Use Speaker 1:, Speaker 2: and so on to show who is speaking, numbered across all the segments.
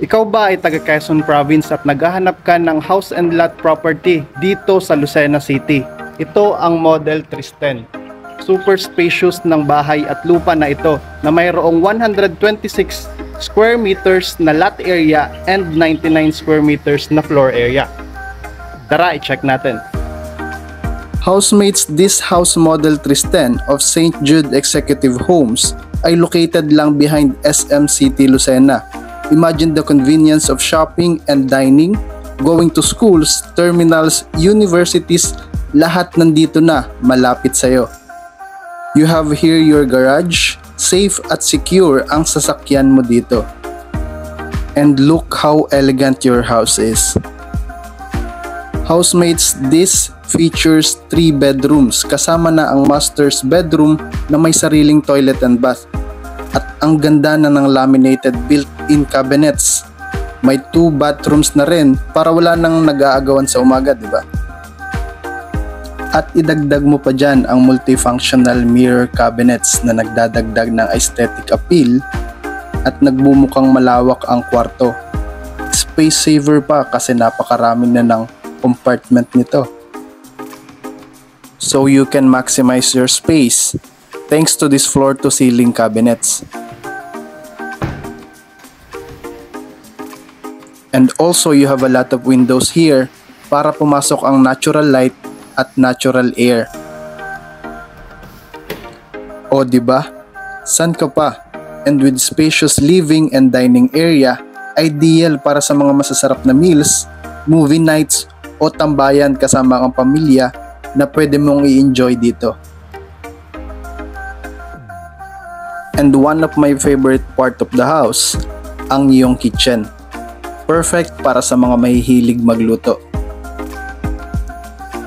Speaker 1: Ikaw ba ay taga Quezon Province at naghahanap ka ng house and lot property dito sa Lucena City? Ito ang Model 310. Super spacious ng bahay at lupa na ito na mayroong 126 square meters na lot area and 99 square meters na floor area. Tara, i-check natin. Housemates, this house Model 310 of St. Jude Executive Homes ay located lang behind SM City, Lucena. Imagine the convenience of shopping and dining, going to schools, terminals, universities, lahat nandito na, malapit sa'yo. You have here your garage, safe at secure ang sasakyan mo dito. And look how elegant your house is. Housemates, this features 3 bedrooms kasama na ang master's bedroom na may sariling toilet and bath. At ang ganda na ng laminated built-in cabinets. May 2 bathrooms na rin para wala nang nag-aagawan sa umaga, di ba? At idagdag mo pa dyan ang multifunctional mirror cabinets na nagdadagdag ng aesthetic appeal at nagbumukang malawak ang kwarto. Space saver pa kasi napakarami na ng compartment nito. So you can maximize your space thanks to this floor-to-ceiling cabinets. And also you have a lot of windows here para pumasok ang natural light at natural air. O diba? San ka pa? And with spacious living and dining area, ideal para sa mga masasarap na meals, movie nights, o tambayan kasama ang pamilya na pwede mong i-enjoy dito. And one of my favorite part of the house, ang iyong kitchen. Perfect para sa mga mahihilig magluto.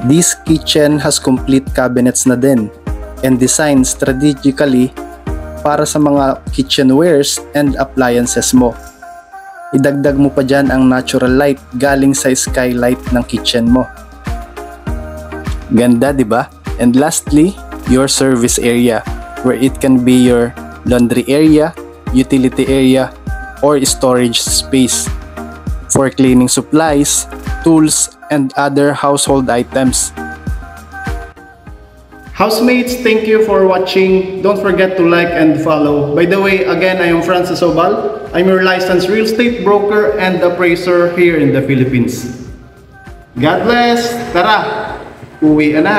Speaker 1: This kitchen has complete cabinets na din and designed strategically para sa mga kitchenwares and appliances mo. Idagdag mo pa dyan ang natural light galing sa skylight ng kitchen mo. Ganda, di ba? And lastly, your service area where it can be your laundry area, utility area, or storage space for cleaning supplies, tools, and other household items. Housemates, thank you for watching. Don't forget to like and follow. By the way, again, I am Francis Obal. I'm your licensed real estate broker and appraiser here in the Philippines. God bless! Tara! Uwi ka na!